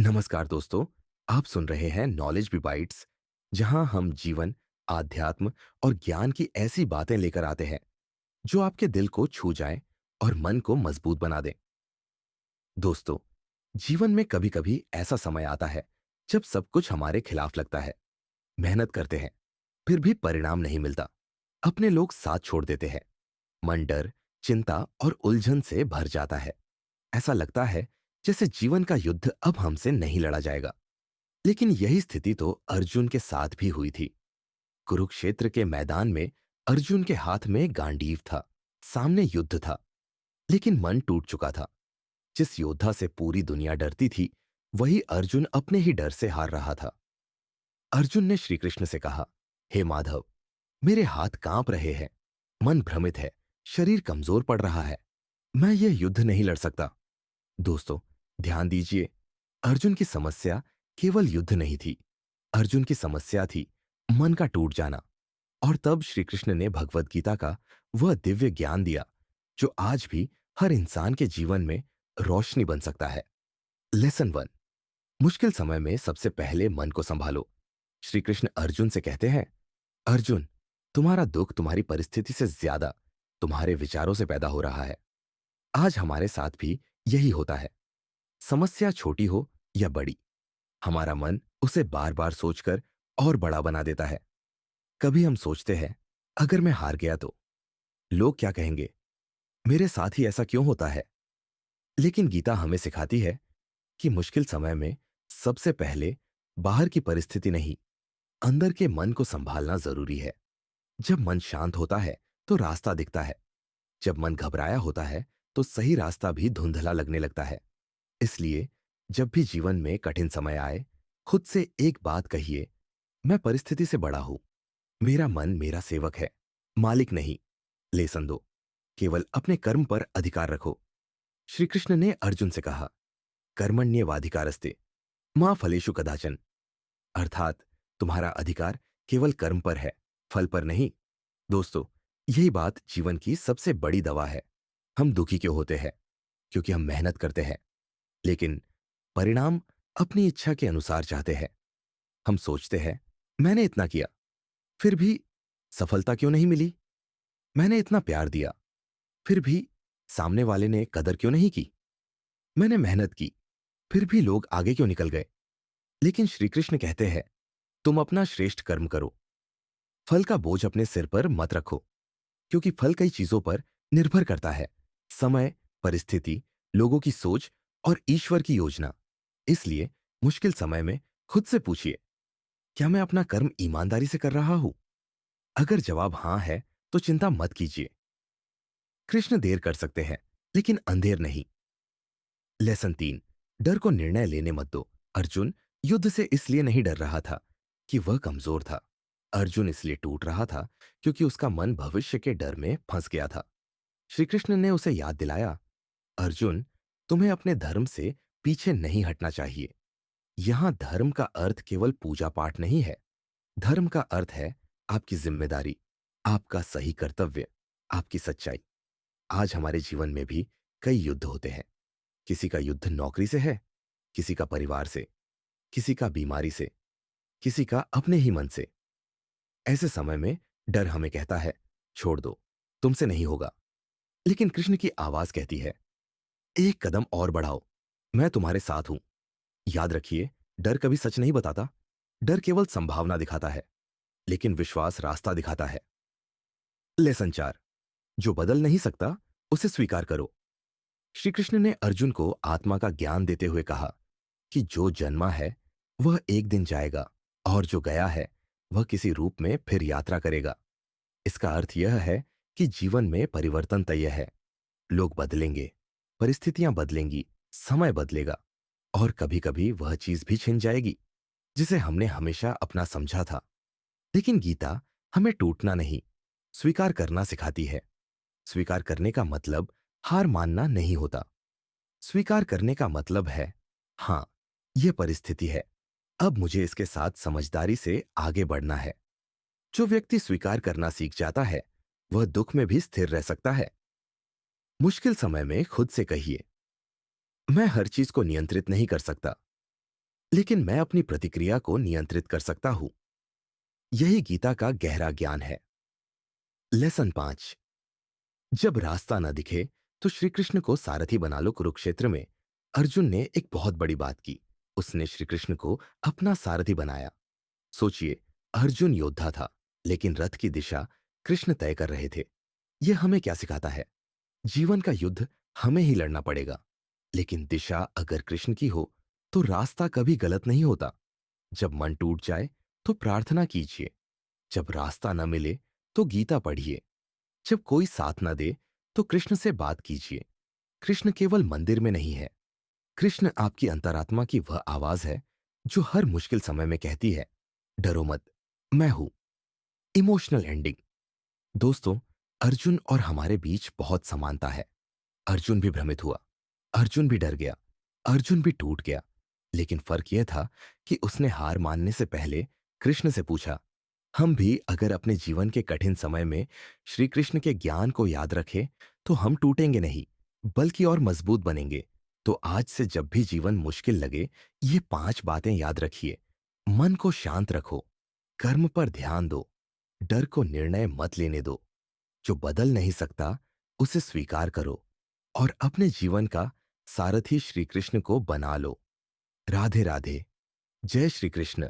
नमस्कार दोस्तों। आप सुन रहे हैं नॉलेज बी बाइट्स, जहां हम जीवन, आध्यात्म और ज्ञान की ऐसी बातें लेकर आते हैं जो आपके दिल को छू जाएं और मन को मजबूत बना दें। दोस्तों, जीवन में कभी-कभी ऐसा समय आता है जब सब कुछ हमारे खिलाफ लगता है। मेहनत करते हैं, फिर भी परिणाम नहीं मिलता। अपने लोग साथ छोड़ देते हैं। मन डर, चिंता और उलझन से भर जाता है। ऐसा लगता है जैसे जीवन का युद्ध अब हमसे नहीं लड़ा जाएगा। लेकिन यही स्थिति तो अर्जुन के साथ भी हुई थी। कुरुक्षेत्र के मैदान में अर्जुन के हाथ में गांडीव था। सामने युद्ध था, लेकिन मन टूट चुका था। जिस योद्धा से पूरी दुनिया डरती थी, वही अर्जुन अपने ही डर से हार रहा था। अर्जुन ने श्री कृष्ण से कहा, हे माधव, मेरे हाथ कांप रहे हैं, मन भ्रमित है, शरीर कमजोर पड़ रहा है। मैं यह युद्ध नहीं लड़ सकता। दोस्तों, ध्यान दीजिए, अर्जुन की समस्या केवल युद्ध नहीं थी। अर्जुन की समस्या थी मन का टूट जाना। और तब श्री कृष्ण ने भगवत गीता का वह दिव्य ज्ञान दिया जो आज भी हर इंसान के जीवन में रोशनी बन सकता है। Lesson one. मुश्किल समय में सबसे पहले मन को संभालो। श्री कृष्ण अर्जुन से कहते हैं, अर्जुन, तुम्हारा दुख तुम्हारी परिस्थिति से ज्यादा तुम्हारे विचारों से पैदा हो रहा है। आज हमारे साथ भी यही होता है। समस्या छोटी हो या बड़ी, हमारा मन उसे बार बार सोचकर और बड़ा बना देता है। कभी हम सोचते हैं, अगर मैं हार गया तो लोग क्या कहेंगे, मेरे साथ ही ऐसा क्यों होता है। लेकिन गीता हमें सिखाती है कि मुश्किल समय में सबसे पहले बाहर की परिस्थिति नहीं, अंदर के मन को संभालना जरूरी है। जब मन शांत होता है तो रास्ता दिखता है। जब मन घबराया होता है तो सही रास्ता भी धुंधला लगने लगता है। इसलिए जब भी जीवन में कठिन समय आए, खुद से एक बात कहिए, मैं परिस्थिति से बड़ा हूं। मेरा मन मेरा सेवक है, मालिक नहीं। लेसन दो, केवल अपने कर्म पर अधिकार रखो। श्री कृष्ण ने अर्जुन से कहा, कर्मण्येवाधिकारस्ते मां फलेषु कदाचन। अर्थात तुम्हारा अधिकार केवल कर्म पर है, फल पर नहीं। दोस्तों, यही बात जीवन की सबसे बड़ी दवा है। हम दुखी क्यों होते हैं? क्योंकि हम मेहनत करते हैं, लेकिन परिणाम अपनी इच्छा के अनुसार चाहते हैं। हम सोचते हैं, मैंने इतना किया, फिर भी सफलता क्यों नहीं मिली? मैंने इतना प्यार दिया, फिर भी सामने वाले ने कदर क्यों नहीं की? मैंने मेहनत की, फिर भी लोग आगे क्यों निकल गए? लेकिन श्री कृष्ण कहते हैं, तुम अपना श्रेष्ठ कर्म करो, फल का बोझ अपने सिर पर मत रखो। क्योंकि फल कई चीजों पर निर्भर करता है, समय, परिस्थिति, लोगों की सोच और ईश्वर की योजना। इसलिए मुश्किल समय में खुद से पूछिए, क्या मैं अपना कर्म ईमानदारी से कर रहा हूं? अगर जवाब हां है तो चिंता मत कीजिए। कृष्ण देर कर सकते हैं, लेकिन अंधेर नहीं। लेसन 3। डर को निर्णय लेने मत दो। अर्जुन युद्ध से इसलिए नहीं डर रहा था कि वह कमजोर था। अर्जुन इसलिए टूट रहा था क्योंकि उसका मन भविष्य के डर में फंस गया था। श्री कृष्ण ने उसे याद दिलाया, अर्जुन, तुम्हें अपने धर्म से पीछे नहीं हटना चाहिए। यहां धर्म का अर्थ केवल पूजा पाठ नहीं है। धर्म का अर्थ है आपकी जिम्मेदारी, आपका सही कर्तव्य, आपकी सच्चाई। आज हमारे जीवन में भी कई युद्ध होते हैं। किसी का युद्ध नौकरी से है, किसी का परिवार से, किसी का बीमारी से, किसी का अपने ही मन से। ऐसे समय में डर हमें कहता है, छोड़ दो, तुमसे नहीं होगा। लेकिन कृष्ण की आवाज कहती है, एक कदम और बढ़ाओ, मैं तुम्हारे साथ हूं। याद रखिए, डर कभी सच नहीं बताता। डर केवल संभावना दिखाता है, लेकिन विश्वास रास्ता दिखाता है। लेसन 4। जो बदल नहीं सकता उसे स्वीकार करो। श्री कृष्ण ने अर्जुन को आत्मा का ज्ञान देते हुए कहा कि जो जन्मा है वह एक दिन जाएगा, और जो गया है वह किसी रूप में फिर यात्रा करेगा। इसका अर्थ यह है कि जीवन में परिवर्तन तय है। लोग बदलेंगे, परिस्थितियां बदलेंगी, समय बदलेगा, और कभी कभी वह चीज भी छिन जाएगी जिसे हमने हमेशा अपना समझा था। लेकिन गीता हमें टूटना नहीं, स्वीकार करना सिखाती है। स्वीकार करने का मतलब हार मानना नहीं होता। स्वीकार करने का मतलब है, हां, यह परिस्थिति है, अब मुझे इसके साथ समझदारी से आगे बढ़ना है। जो व्यक्ति स्वीकार करना सीख जाता है, वह दुख में भी स्थिर रह सकता है। मुश्किल समय में खुद से कहिए, मैं हर चीज को नियंत्रित नहीं कर सकता, लेकिन मैं अपनी प्रतिक्रिया को नियंत्रित कर सकता हूं। यही गीता का गहरा ज्ञान है। लेसन 5। जब रास्ता न दिखे तो श्री कृष्ण को सारथी बना लो। कुरुक्षेत्र में अर्जुन ने एक बहुत बड़ी बात की। उसने श्री कृष्ण को अपना सारथी बनाया। सोचिए, अर्जुन योद्धा था, लेकिन रथ की दिशा कृष्ण तय कर रहे थे। यह हमें क्या सिखाता है? जीवन का युद्ध हमें ही लड़ना पड़ेगा, लेकिन दिशा अगर कृष्ण की हो तो रास्ता कभी गलत नहीं होता। जब मन टूट जाए तो प्रार्थना कीजिए। जब रास्ता न मिले तो गीता पढ़िए। जब कोई साथ न दे तो कृष्ण से बात कीजिए। कृष्ण केवल मंदिर में नहीं है। कृष्ण आपकी अंतरात्मा की वह आवाज है जो हर मुश्किल समय में कहती है, डरो मत, मैं हूं। Emotional ending. दोस्तों, अर्जुन और हमारे बीच बहुत समानता है। अर्जुन भी भ्रमित हुआ, अर्जुन भी डर गया, अर्जुन भी टूट गया। लेकिन फर्क यह था कि उसने हार मानने से पहले कृष्ण से पूछा। हम भी अगर अपने जीवन के कठिन समय में श्री कृष्ण के ज्ञान को याद रखें तो हम टूटेंगे नहीं, बल्कि और मजबूत बनेंगे। तो आज से जब भी जीवन मुश्किल लगे, ये 5 बातें याद रखिए। मन को शांत रखो, कर्म पर ध्यान दो, डर को निर्णय मत लेने दो, जो बदल नहीं सकता उसे स्वीकार करो, और अपने जीवन का सारथी श्री कृष्ण को बना लो। राधे राधे। जय श्री कृष्ण।